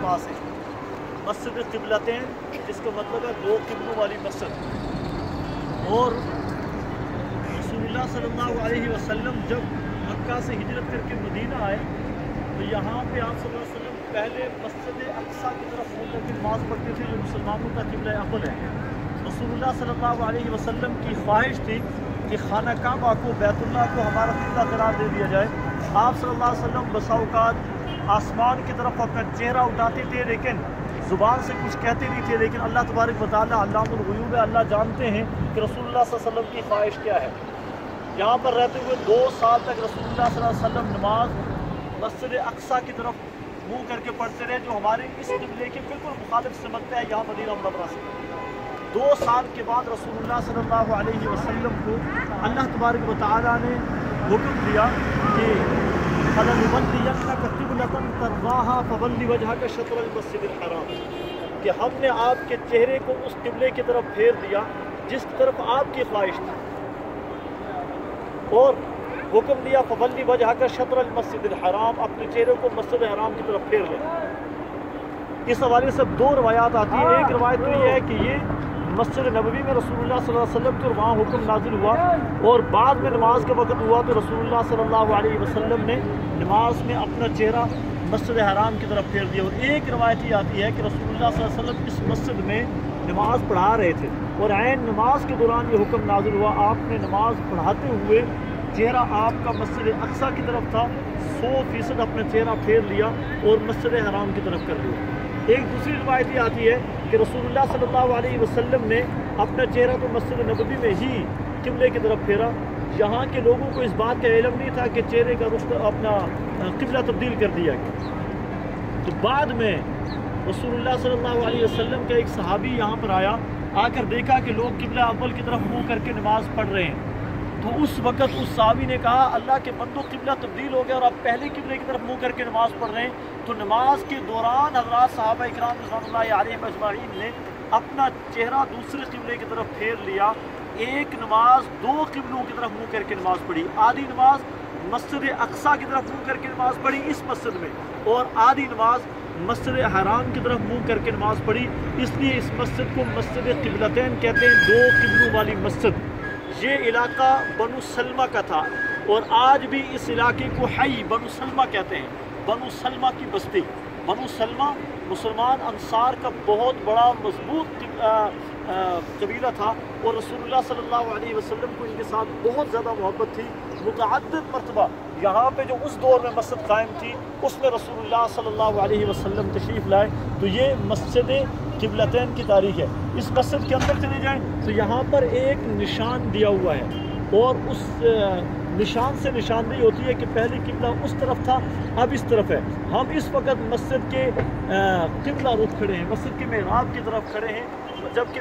پاس ہے مسجد قبلتین، جس کا مطلب ہے دو قبلوں والی مسجد۔ اور رسول اللہ صلی اللہ علیہ وسلم جب مکہ سے ہجرت کر کے مدینہ آئے تو یہاں پہ آپ صلی اللہ علیہ وسلم پہلے مسجد اقصیٰ کی طرف منہ کر کے نماز پڑھتے تھے، جو مسلمانوں کا قبلہ اول ہے۔ رسول اللہ صلی اللہ علیہ وسلم کی خواہش تھی کہ خانہ کعبہ کو، بیت اللہ کو ہمارا قبلہ قرار دے دیا جائے۔ آپ صلی اللہ علیہ وسلم بسا اوقات آسمان کی طرف اپنا چہرہ اٹھاتے تھے، لیکن زبان سے کچھ کہتے نہیں تھے، لیکن اللہ تبارک و تعالیٰ علام الغیوب ہے، اللہ جانتے ہیں کہ رسول اللہ صلی اللہ علیہ وسلم کی خواہش کیا ہے۔ یہاں پر رہتے ہوئے 2 سال تک رسول اللہ صلی اللہ علیہ وسلم نماز مسجد اقصیٰ کی طرف منہ کر کے پڑھتے رہے، جو ہمارے اس قبلے کے بالکل مخالف سمت ہے یہاں مدینہ منورہ سے۔ 2 سال کے بعد رسول اللہ صلی اللہ علیہ وسلم کو اللہ تبارک و تعالیٰ نے حکم دیا کہ فَلَنُوَلِّيَنَّكَ قِبْلَةً تَرْضَاهَا فَوَلِّ وَجْهَكَ شَطْرَ الْمَسْجِدِ الْحَرَامِ، کہ ہم نے آپ کے چہرے کو اس قبلے کی طرف پھیر دیا جس طرف آپ کی خواہش تھی، اور حکم دیا فَوَلِّ وَجْهَكَ شَطْرَ الْمَسْجِدِ الْحَرَامِ، اپنے چہرے کو مسجد حرام کی طرف پھیر لیں۔ اس حوالے سے 2 روایات آتی ہیں۔ ایک روایت تو یہ ہے کہ یہ مسجد نبوی میں رسول اللہ صلی اللہ علیہ وسلم کے وہاں حکم نازل ہوا، اور بعد میں نماز کا وقت ہوا تو رسول اللہ صلی اللہ علیہ وسلم نے نماز میں اپنا چہرہ مسجد حرام کی طرف پھیر دیا۔ اور ایک روایت یہ آتی ہے کہ رسول اللہ صلی اللہ علیہ وسلم اس مسجد میں نماز پڑھا رہے تھے، اور عین نماز کے دوران یہ حکم نازل ہوا، آپ نے نماز پڑھاتے ہوئے چہرہ آپ کا مسجد اقصیٰ کی طرف تھا، 100% اپنا چہرہ پھیر لیا اور مسجد حرام کی طرف کر لیا۔ ایک دوسری روایت یہ آتی ہے کہ رسول اللہ صلی اللہ علیہ وسلم نے اپنا چہرہ تو مسجد نبوی میں ہی قبلے کی طرف پھیرا، یہاں کے لوگوں کو اس بات کا علم نہیں تھا کہ چہرے کا رخ اپنا قبلہ تبدیل کر دیا گیا۔ تو بعد میں رسول اللہ صلی اللہ علیہ وسلم کا ایک صحابی یہاں پر آیا، آ کر دیکھا کہ لوگ قبلہ اول کی طرف منہ کر کے نماز پڑھ رہے ہیں، تو اس وقت اس صحابی نے کہا اللہ کے بندو قبلہ تبدیل ہو گیا اور آپ پہلے قبلے کی طرف منہ کر کے نماز پڑھ رہے ہیں۔ تو نماز کے دوران حضرات صحابہ اکرام رضوان اللہ علیہم اجمعین نے اپنا چہرہ دوسرے قبلے کی طرف پھیر لیا۔ ایک نماز 2 قبلوں کی طرف منہ کر کے نماز پڑھی، آدھی نماز مسجد اقصیٰ کی طرف منہ کر کے نماز پڑھی اس مسجد میں، اور آدھی نماز مسجد حرام کی طرف منہ کر کے نماز پڑھی۔ اس لیے اس مسجد کو مسجد قبلتین کہتے ہیں، 2 قبلوں والی مسجد۔ یہ علاقہ بنو سلمہ کا تھا، اور آج بھی اس علاقے کو حی بنو سلمہ کہتے ہیں، بنو سلمہ کی بستی۔ بنو سلمہ مسلمان انصار کا بہت بڑا مضبوط قبیلہ تھا، اور رسول اللہ صلی اللہ علیہ وسلم کو ان کے ساتھ بہت زیادہ محبت تھی۔ متعدد مرتبہ یہاں پہ جو اس دور میں مسجد قائم تھی اس میں رسول اللہ صلی اللہ علیہ وسلم تشریف لائے۔ تو یہ مسجد قبلتین کی تاریخ ہے۔ اس مسجد کے اندر چلے جائیں تو یہاں پر ایک نشان دیا ہوا ہے، اور اس نشان سے نشاندہی ہوتی ہے کہ پہلے قبلہ اس طرف تھا، اب اس طرف ہے۔ ہم اس وقت مسجد کے قبلہ رخ کھڑے ہیں، مسجد کے محراب کی طرف کھڑے ہیں، جبکہ